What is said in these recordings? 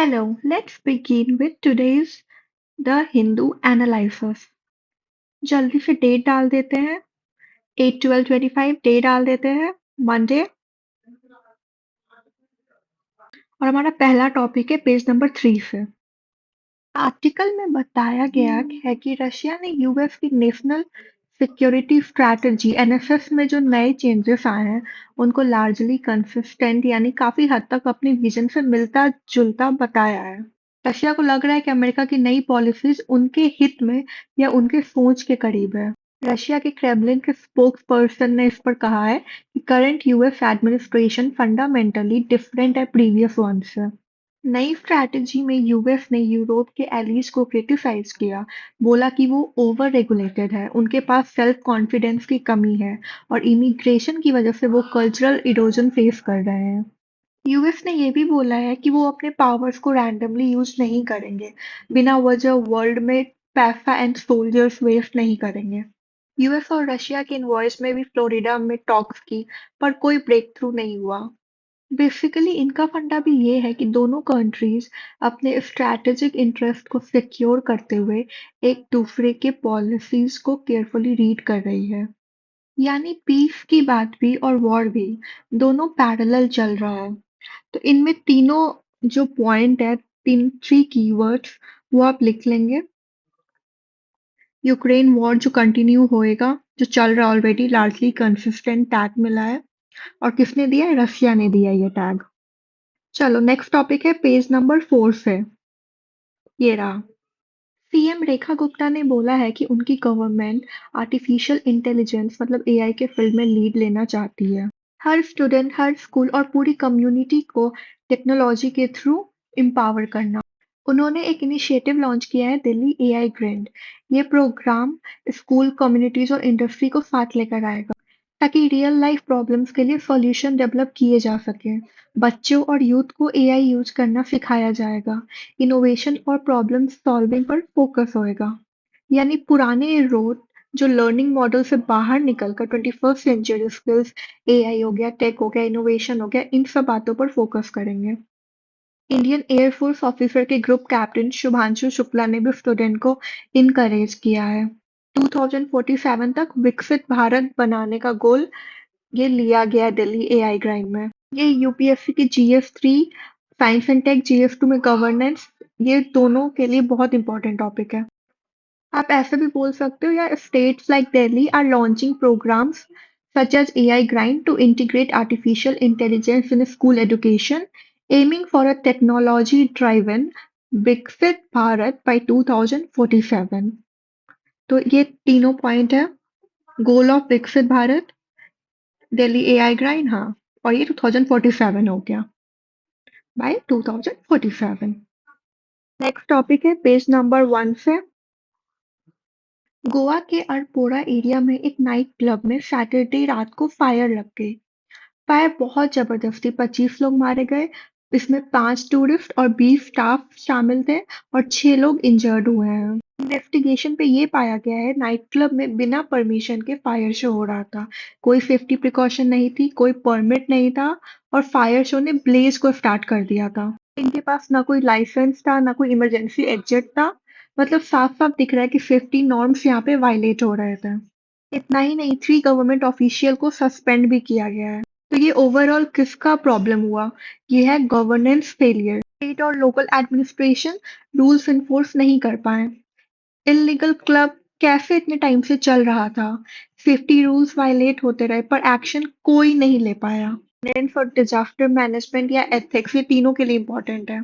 Hello, let's begin with today's The Hindu Analysis. जल्दी से date डाल देते हैं 8/12/25 डे डाल देते हैं मंडे और हमारा पहला टॉपिक है पेज नंबर 3 से। आर्टिकल में बताया गया है कि रशिया ने यूएस की नेशनल सिक्योरिटी स्ट्रैटेजी एनएसएस में जो नए चेंजेस आए हैं उनको लार्जली कंसिस्टेंट यानी काफी हद तक अपनी विजन से मिलता जुलता बताया है। रशिया को लग रहा है कि अमेरिका की नई पॉलिसीज उनके हित में या उनके सोच के करीब है। रशिया के क्रेमलिन के स्पोक्स पर्सन ने इस पर कहा है कि current US administration fundamentally different है प्रीवियस वन से। नई स्ट्रैटेजी में यूएस ने यूरोप के एलीज को क्रिटिसाइज किया, बोला कि वो ओवर रेगुलेटेड है, उनके पास सेल्फ कॉन्फिडेंस की कमी है और इमिग्रेशन की वजह से वो कल्चरल इरोजन फेस कर रहे हैं। यूएस ने ये भी बोला है कि वो अपने पावर्स को रैंडमली यूज नहीं करेंगे, बिना वजह वर्ल्ड में पैसा एंड सोल्जर्स वेस्ट नहीं करेंगे। यूएस और रशिया के इनवॉइस में भी फ्लोरिडा में टॉक्स की, पर कोई ब्रेक थ्रू नहीं हुआ। बेसिकली इनका फंडा भी ये है कि दोनों कंट्रीज अपने स्ट्रैटेजिक इंटरेस्ट को सिक्योर करते हुए एक दूसरे के पॉलिसीज को केयरफुली रीड कर रही है। यानी पीस की बात भी और वॉर भी दोनों पैरेलल चल रहा है। तो इनमें तीनों जो पॉइंट है, तीन थ्री कीवर्ड्स वो आप लिख लेंगे। यूक्रेन वॉर जो कंटिन्यू होएगा, जो चल रहा ऑलरेडी, लार्जली कंसिस्टेंट टैग मिला है। और किसने दिया है? रशिया ने दिया है ये टैग। चलो नेक्स्ट टॉपिक है पेज नंबर 4 से। ये रहा। सीएम रेखा गुप्ता ने बोला है कि उनकी गवर्नमेंट आर्टिफिशियल इंटेलिजेंस मतलब एआई के फील्ड में लीड लेना चाहती है। हर स्टूडेंट, हर स्कूल और पूरी कम्युनिटी को टेक्नोलॉजी के थ्रू एम्पावर करना। उन्होंने एक इनिशिएटिव लॉन्च किया है, दिल्ली एआई ग्रैंड। ये प्रोग्राम स्कूल, कम्युनिटीज और इंडस्ट्री को साथ लेकर आएगा ताकि रियल लाइफ प्रॉब्लम्स के लिए सॉल्यूशन डेवलप किए जा सके। बच्चों और यूथ को एआई यूज करना सिखाया जाएगा। इनोवेशन और प्रॉब्लम सॉल्विंग पर फोकस होएगा। यानी पुराने रोड जो लर्निंग मॉडल से बाहर निकलकर 21st सेंचुरी स्किल्स, एआई हो गया, टेक हो गया, इनोवेशन हो गया, इन सब बातों पर फोकस करेंगे। इंडियन एयरफोर्स ऑफिसर के ग्रुप कैप्टन शुभांशु शुक्ला ने भी स्टूडेंट को इनकरेज किया है। 2047 तक विकसित भारत बनाने का गोल ये लिया गया है दिल्ली एआई ग्राइंड में। ये यूपीएससी की GS 3, science and tech GS 2 में गवर्नेंस, ये दोनों के लिए बहुत इंपॉर्टेंट टॉपिक है। आप ऐसे भी बोल सकते हो, या states like Delhi are launching programs such as AI Grind to integrate artificial intelligence in school education, aiming for a technology-driven विकसित भारत by 2047। तो ये तीनों पॉइंट है। गोल ऑफ विकसित भारत, दिल्ली एआई ग्राइंड, हाँ, और ये 2047 हो गया, बाय 2047। नेक्स्ट टॉपिक है पेज नंबर 1 से। गोवा के अरपोरा एरिया में एक नाइट क्लब में सैटरडे रात को फायर लग गई। फायर बहुत जबरदस्ती, 25 लोग मारे गए। इसमें 5 टूरिस्ट और 20 स्टाफ शामिल थे और 6 लोग इंजर्ड हुए हैं। इन्वेस्टिगेशन पे ये पाया गया है नाइट क्लब में बिना परमिशन के फायर शो हो रहा था। कोई सेफ्टी प्रिकॉशन नहीं थी, कोई परमिट नहीं था और फायर शो ने ब्लेज को स्टार्ट कर दिया था। इनके पास ना कोई लाइसेंस था, ना कोई इमरजेंसी एग्जिट था। मतलब साफ साफ दिख रहा है कि सेफ्टी नॉर्म्स यहाँ पे वायलेट हो रहे थे। इतना ही नहीं, 3 गवर्नमेंट ऑफिशियल को सस्पेंड भी किया गया है। तो ये ओवरऑल किसका प्रॉब्लम हुआ? ये है गवर्नेंस फेलियर। स्टेट और लोकल एडमिनिस्ट्रेशन रूल्स इन्फोर्स नहीं कर पाए। इलीगल क्लब कैसे इतने टाइम से चल रहा था? सेफ्टी रूल्स वायलेट होते रहे पर एक्शन कोई नहीं ले पाया। गवर्नेंस और डिजास्टर मैनेजमेंट या एथिक्स, ये तीनों के लिए इंपॉर्टेंट है।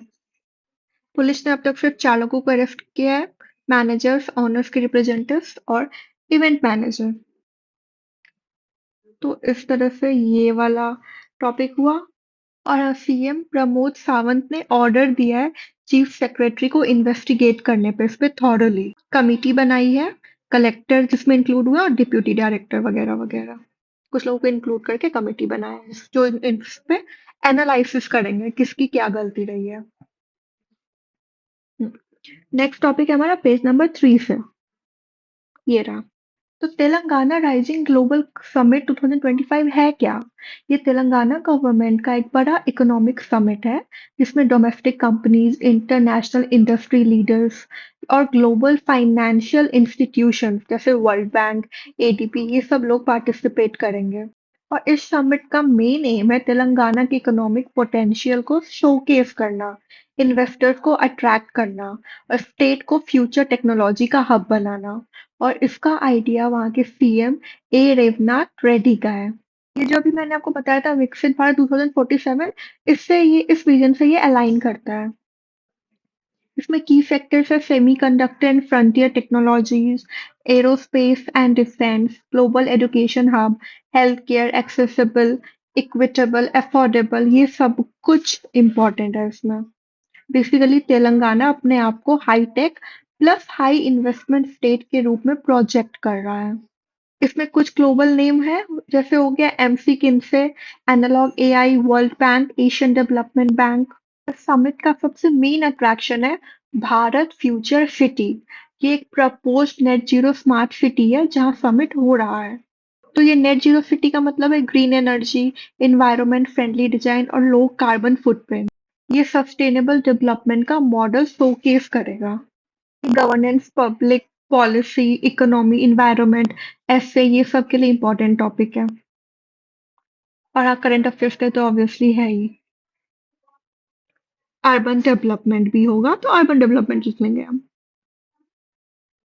पुलिस ने अब तक सिर्फ चालकों को अरेस्ट किया है, मैनेजर्स, ऑनर्स के रिप्रेजेंटेटिव्स और इवेंट मैनेजर। तो इस तरह से ये वाला टॉपिक हुआ। और सीएम प्रमोद सावंत ने ऑर्डर दिया है चीफ सेक्रेटरी को इन्वेस्टिगेट करने पे, इस पे थॉरली कमिटी बनाई है। कलेक्टर जिसमें इंक्लूड हुआ और डिप्यूटी डायरेक्टर वगैरह वगैरह, कुछ लोगों को इंक्लूड करके कमिटी बनाया है जो इस पे एनालिसिस करेंगे किसकी क्या गलती रही है। नेक्स्ट टॉपिक है हमारा पेज नंबर 3 से। ये रहा। तो तेलंगाना राइजिंग ग्लोबल समिट 2025 है क्या? ये तेलंगाना गवर्नमेंट का एक बड़ा इकोनॉमिक समिट है जिसमें domestic companies, international industry leaders और ग्लोबल फाइनेंशियल इंस्टीट्यूशंस जैसे वर्ल्ड बैंक, एडीबी ये सब लोग पार्टिसिपेट करेंगे। और इस समिट का मेन एम है तेलंगाना के इकोनॉमिक पोटेंशियल को शोकेस करना, इन्वेस्टर्स को अट्रैक्ट करना और स्टेट को फ्यूचर टेक्नोलॉजी का हब बनाना। और इसका आइडिया वहाँ के सीएम ए रेवनाथ रेड्डी का है। ये जो अभी मैंने आपको बताया था विकसित भारत 2047 इससे ये इस विजन से ये अलाइन करता है। इसमें की सेक्टर्स है semiconductor and frontier technologies, aerospace and defence, global education hub, health care, accessible, equitable, affordable ये सब कुछ इम्पोर्टेंट है इसमें। बेसिकली तेलंगाना अपने आप को high tech plus high investment state के रूप में प्रोजेक्ट कर रहा है। इसमें कुछ ग्लोबल नेम है जैसे हो गया McKinsey, analogue AI, world bank, Asian development bank. Summit का सबसे मेन अट्रैक्शन है भारत फ्यूचर सिटी। ये एक proposed net zero smart city है जहां समिट हो रहा है। तो ये नेट जीरो सिटी का मतलब है green energy, environment friendly design और लो कार्बन फुटप्रिंट। ये सस्टेनेबल डेवलपमेंट का मॉडल शोकेस करेगा। Governance, public policy, economy, environment ऐसे ये सब के लिए इम्पोर्टेंट टॉपिक है। और हाँ करंट अफेयर्स के तो ऑब्वियसली है ही। अर्बन डेवलपमेंट भी होगा तो अर्बन डेवलपमेंट लिख लेंगे हम।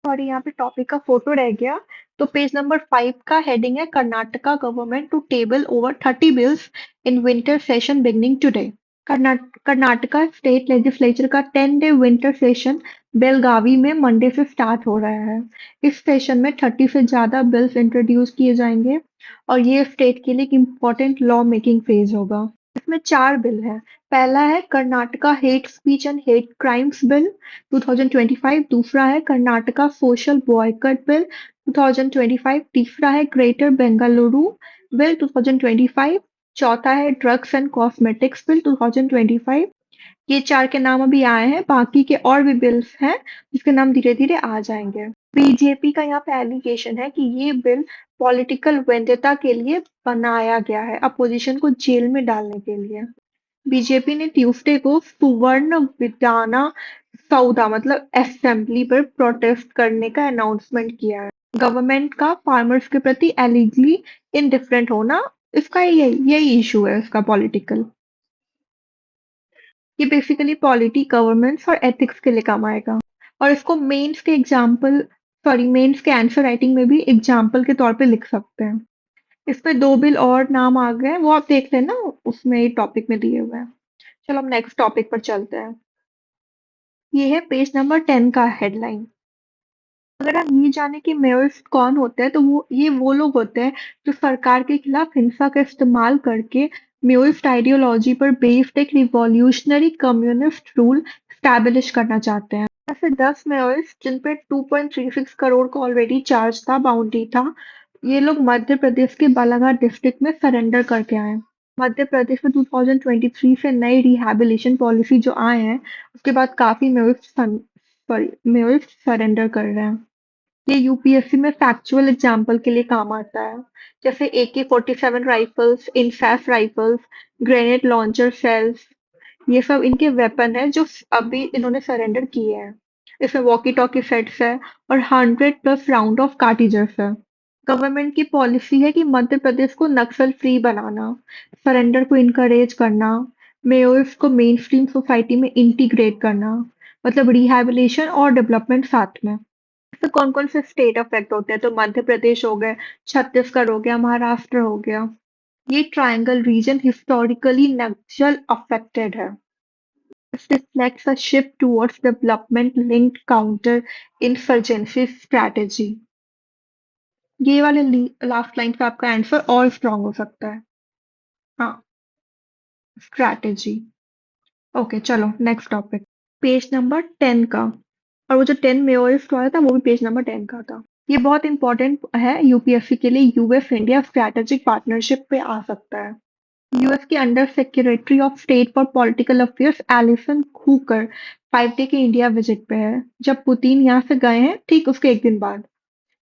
और यहाँ पे टॉपिक का फोटो रह गया। तो पेज नंबर 5 का हेडिंग है Karnataka government to table over 30 bills in winter session beginning today. Karnataka state legislature का 10 डे विंटर सेशन बेलगावी में मंडे से स्टार्ट हो रहा है। इस सेशन में 30 से ज्यादा बिल्स इंट्रोड्यूस किए जाएंगे और ये स्टेट के लिए एक इम्पोर्टेंट लॉ मेकिंग फेज होगा। इसमें 4 बिल हैं। पहला है Karnataka hate speech and hate crimes bill 2025, दूसरा है कर्नाटका सोशल बॉयकट बिल 2025, तीसरा है ग्रेटर बेंगलुरु बिल 2025, चौथा है ड्रग्स एंड कॉस्मेटिक्स बिल 2025। ये 4 के नाम अभी आए हैं, बाकी के और भी बिल्स हैं जिसके नाम धीरे-धीरे आ जाएंगे। बीजेपी का यहाँ पे एलिगेशन है कि ये बिल पॉलिटिकल वेंडेटा के लिए बनाया गया है, अपोजिशन को जेल में डालने के लिए। बीजेपी ने ट्यूसडे को सुवर्ण विधाना सौदा मतलब असेंबली पर प्रोटेस्ट करने का अनाउंसमेंट किया है। गवर्नमेंट का फार्मर्स के प्रति एलिगली इनडिफरेंट होना इसका यही इशू है इसका पॉलिटिकल। ये बेसिकली पॉलिटी, गवर्नेंस और एथिक्स के लिए काम आएगा। और इसको मेंस के आंसर राइटिंग में भी एग्जाम्पल के तौर पे लिख सकते हैं। इसमें 2 बिल और नाम आ गए हैं, वो आप देख लेना उसमें टॉपिक में दिए हुए हैं। चलो हम नेक्स्ट टॉपिक पर चलते हैं। ये है पेज नंबर 10 का हेडलाइन। अगर आप ये जाने कि मेयर्स कौन होते हैं तो वो लोग होते हैं जो सरकार के खिलाफ हिंसा का इस्तेमाल करके मेओइस्ट आइडियोलॉजी पर बेस्ड एक रिवॉल्यूशनरी कम्युनिस्ट रूल स्टैब्लिश करना चाहते हैं। ऐसे 10 मेयर्स जिन पे 2.36 करोड़ का ऑलरेडी चार्ज था, बाउंड्री था, ये लोग मध्य प्रदेश के बालाघाट डिस्ट्रिक्ट में सरेंडर करके आए हैं। मध्य प्रदेश में 2023 से नई रिहैबिलिटेशन पॉलिसी जो आए हैं उसके बाद काफी मेयर्स सरेंडर कर रहे हैं। ये यूपीएससी में फैक्चुअल एग्जाम्पल के लिए काम आता है, जैसे AK-47 rifles, INSAS rifles, grenade launcher cells, ये सब इनके वेपन है जो अभी इन्होंने सरेंडर किए हैं। इसमें वॉकी टॉकी सेट्स है और 100+ राउंड ऑफ कार्टिजर्स है। गवर्नमेंट की पॉलिसी है कि मध्य प्रदेश को नक्सल फ्री बनाना, सरेंडर को इनकरेज करना, मेयर्स को मेन स्ट्रीम सोसाइटी में इंटीग्रेट करना, मतलब रिहैबिलिटेशन और डेवलपमेंट साथ में। तो कौन-कौन से स्टेट अफेक्ट होते हैं? तो मध्य प्रदेश हो गए, छत्तीसगढ़ हो गया, महाराष्ट्र हो गया। ये ट्रायंगल रीजन हिस्टोरिकली नक्सल अफेक्टेड है। This reflects a shift towards development-linked counter-insurgency strategy. ये वाले लास्ट लाइन पे आपका आंसर और स्ट्रांग हो सकता है। हाँ, स्ट्रैटेजी। ओके, चलो नेक्स्ट टॉपिक। पेज नंबर 10 का। और वो जो 10 मेओइस्ट वाला था वो भी पेज नंबर 10 का था। ये बहुत इंपॉर्टेंट है यूपीएससी के लिए। यूएस इंडिया स्ट्रैटेजिक पार्टनरशिप पे आ सकता है। यूएस के under secretary of state for political affairs Allison Hooker 5 day के इंडिया विजिट पे है। जब पुतिन यहाँ से गए हैं ठीक उसके एक दिन बाद।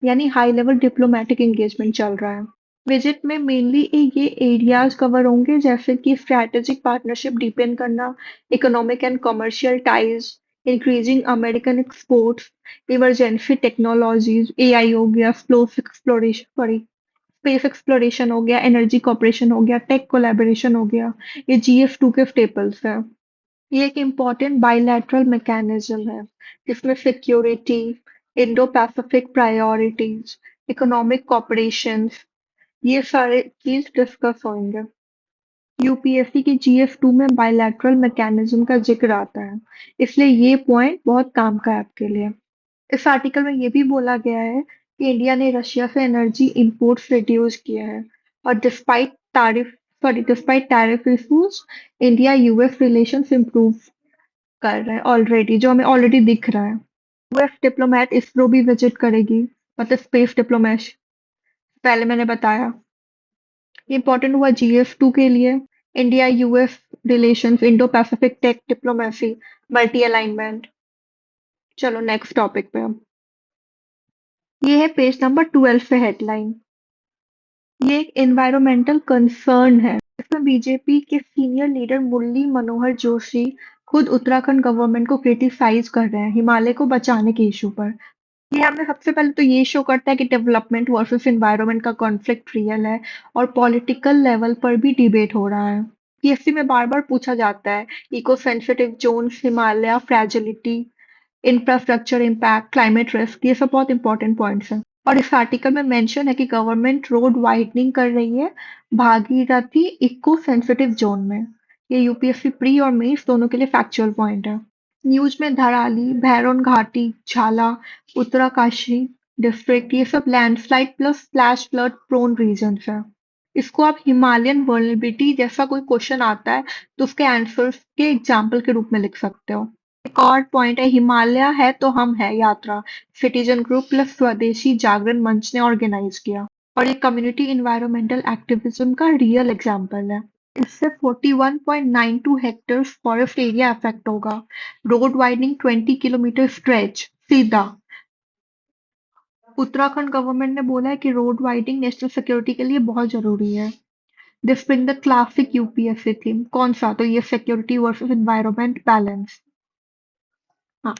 यानी हाई लेवल डिप्लोमेटिक एंगेजमेंट चल रहा है। विजिट में मेनली ये एरियाज कवर होंगे जैसे कि स्ट्रैटेजिक पार्टनरशिप डीपेन करना, economic and commercial ties, increasing American exports, emergency technologies, AI हो गया, space exploration sorry space exploration हो गया, एनर्जी कॉपरेशन हो गया, टेक कोलैबोरेशन हो गया। ये GF2 के स्टेपल्स हैं। ये एक इम्पॉर्टेंट बाइलैटरल मैकेनिज्म है जिसमें security, Indo Pacific priorities, economic cooperation, ये सारे चीज डिस्कस होंगे। यूपीएससी की GF2 में बायलैटरल मैकेनिज्म का जिक्र आता है, इसलिए ये पॉइंट बहुत काम का है आपके लिए। इस आर्टिकल में ये भी बोला गया है कि इंडिया ने रशिया से एनर्जी इंपोर्ट्स रिड्यूस किए हैं और despite tariff issues India US relations improve कर रहे हैं ऑलरेडी, जो हमें ऑलरेडी दिख रहा है। यूएस डिप्लोमेट इसरो भी विजिट करेगी, मतलब स्पेस डिप्लोमेट, पहले मैंने बताया। इम्पोर्टेंट हुआ GF2 के लिए, India US relations, Indo Pacific tech diplomacy, multi alignment. चलो नेक्स्ट टॉपिक पे हम, ये है पेज नंबर 12 पे हेडलाइन। ये एक एनवायरमेंटल कंसर्न है। इसमें बीजेपी के सीनियर लीडर मुरली मनोहर जोशी खुद उत्तराखंड गवर्नमेंट को क्रिटिसाइज कर रहे हैं हिमालय को बचाने के इशू पर। ये हमें सबसे पहले तो ये शो करता है कि डेवलपमेंट वर्सेस एनवायरनमेंट का कॉन्फ्लिक्ट रियल है और पॉलिटिकल लेवल पर भी डिबेट हो रहा है। पीएससी में बार बार पूछा जाता है, eco sensitive zones, Himalaya fragility, infrastructure impact, climate risk, ये सब बहुत इंपॉर्टेंट पॉइंट्स हैं। और इस आर्टिकल में मेंशन है कि गवर्नमेंट रोड वाइडनिंग कर रही है भागीरथी इको सेंसिटिव जोन में। ये यूपीएससी प्री और मेंस दोनों के लिए फैक्चुअल पॉइंट है। न्यूज में धराली, भैरोन घाटी, झाला, उत्तरकाशी डिस्ट्रिक्ट, ये सब landslide plus flash flood prone region है। इसको आप हिमालयन वर्नेबिलिटी जैसा कोई क्वेश्चन आता है तो उसके आंसर्स के एग्जाम्पल के रूप में लिख सकते हो। एक और पॉइंट है, हिमालय है तो हम है यात्रा, सिटीजन ग्रुप प्लस स्वदेशी जागरण मंच ने ऑर्गेनाइज किया और ये कम्युनिटी इन्वायरमेंटल एक्टिविज्म का रियल एग्जाम्पल है। इससे 41.92 हेक्टेयर फॉरेस्ट एरिया अफेक्ट होगा। रोड वाइडनिंग 20 किलोमीटर स्ट्रेच सीधा। उत्तराखंड गवर्नमेंट ने बोला है कि रोड वाइडनिंग नेशनल सिक्योरिटी के लिए बहुत जरूरी है। This been the classic UPSC theme, कौन सा? तो ये सिक्योरिटी वर्सेस एनवायरनमेंट बैलेंस। हाँ,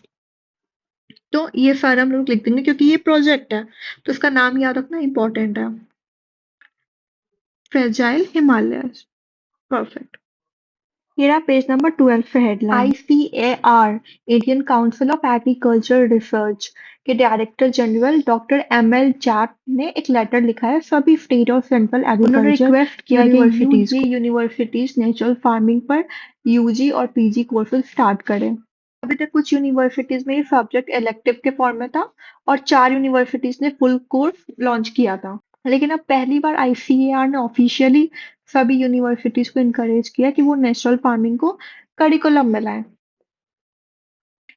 तो ये सारा हम लोग लिख देंगे क्योंकि ये प्रोजेक्ट है तो इसका नाम याद रखना इंपॉर्टेंट है। Fragile Himalayas, perfect. ये रहा पेज नंबर 12 पे headline. ICAR, Indian council of agriculture research के director general doctor ML Jat ने एक लेटर लिखा है सभी स्टेट और सेंट्रल एग्रीकल्चर रिक्वेस्ट किया यूनिवर्सिटीज ये यूनिवर्सिटीज नेचुरल फार्मिंग पर यूजी और पीजी कोर्सेज स्टार्ट करें। अभी तक कुछ यूनिवर्सिटीज में ये सब्जेक्ट इलेक्टिव के फॉर्म में था और 4 यूनिवर्सिटीज ने फुल कोर्स लॉन्च किया था, लेकिन अब पहली बार ICAR ने ऑफिशियली सभी यूनिवर्सिटीज को इनकरेज किया कि वो नेचुरल फार्मिंग को करिकुलम में लाएं।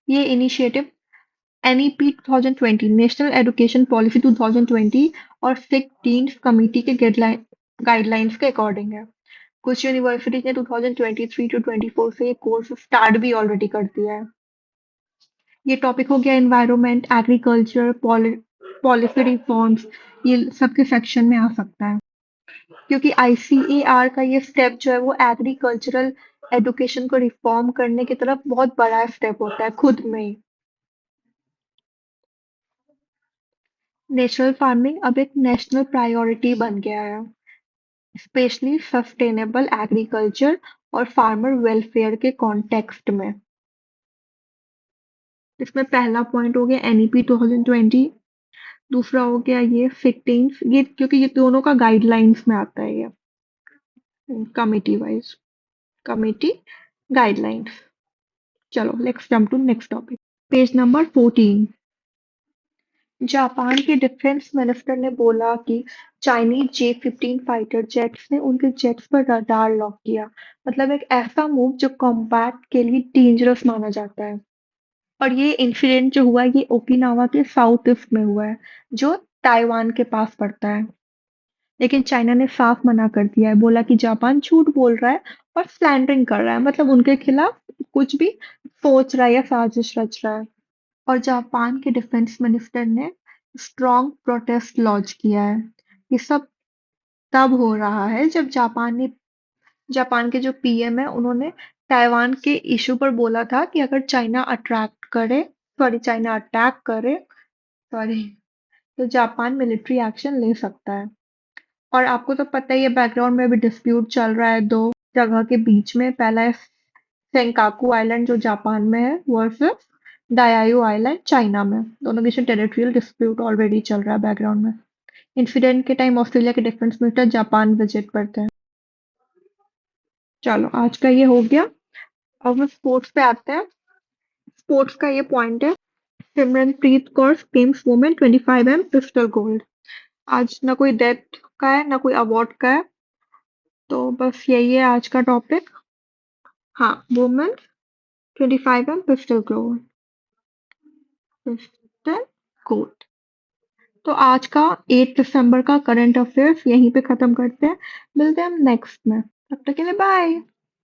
ये initiative NEP 2020, national education policy 2020 और 16 कमिटी के गाइडलाइंस के अकॉर्डिंग है। कुछ यूनिवर्सिटीज ने 2023 टू 24 से ये कोर्स स्टार्ट भी ऑलरेडी कर दिया है। ये टॉपिक हो गया एनवायरनमेंट, एग्रीकल्चर, पॉलिसी रिफॉर्म्स, ये सबके सेक्शन में आ सकता है क्योंकि ICAR का ये स्टेप जो है वो एग्रीकल्चरल एजुकेशन को रिफॉर्म करने की तरफ बहुत बड़ा स्टेप होता है खुद में ही। नेचुरल फार्मिंग अब एक नेशनल प्रायोरिटी बन गया है, स्पेशली सस्टेनेबल एग्रीकल्चर और फार्मर वेलफेयर के कॉन्टेक्स्ट में। इसमें पहला पॉइंट हो गया NEP 2020, दूसरा हो गया ये फिफ्टींथ, ये क्योंकि ये दोनों का गाइडलाइंस में आता है ये कमिटी वाइज, कमिटी गाइडलाइंस। चलो let's jump to next topic, page number 14। Japan के डिफेंस मिनिस्टर ने बोला कि चाइनीज J-15 फाइटर जेट्स ने उनके जेट्स पर रडार लॉक किया, मतलब एक ऐसा मूव जो कॉम्बैट के लिए डेंजरस माना जाता है। और ये इंसिडेंट जो हुआ है ये ओकिनावा के साउथ ईस्ट में हुआ है जो ताइवान के पास पड़ता है, लेकिन चाइना ने साफ मना कर दिया है, बोला कि जापान झूठ बोल रहा है और स्लैंडरिंग कर रहा है, मतलब उनके खिलाफ कुछ भी सोच रहा है या साजिश रच रहा है। और जापान के डिफेंस मिनिस्टर ने स्ट्रॉन्ग प्रोटेस्ट लॉन्च किया है। ये सब तब हो रहा है जब जापान के जो पीएम है उन्होंने ताइवान के इशू पर बोला था कि अगर चाइना अटैक करे, सॉरी, तो जापान मिलिट्री एक्शन ले सकता है। और आपको तो पता ही है बैकग्राउंड में भी डिस्प्यूट चल रहा है दो जगह के बीच में। पहला है सेंकाकू आइलैंड जो जापान में है वर्सेस डायायू आइलैंड चाइना में। दोनों के बीच टेरिटोरियल डिस्प्यूट ऑलरेडी चल रहा है बैकग्राउंड में। इंसिडेंट के टाइम ऑस्ट्रेलिया के डिफेंस मिनिस्टर जापान विजिट पर थे। चलो आज का ये हो गया। अब हम स्पोर्ट्स पे आते हैं। स्पोर्ट्स का ये पॉइंट है, Simranpreet Kaur games women 25 m pistol gold. आज ना कोई डेथ का है ना कोई अवार्ड का है, तो बस यही है आज का टॉपिक। हाँ, women 25 m pistol gold, pistol gold. तो आज का 8 दिसंबर का करंट अफेयर्स यहीं पे खत्म करते हैं। मिलते हैं हम नेक्स्ट में, तब तक के लिए बाय।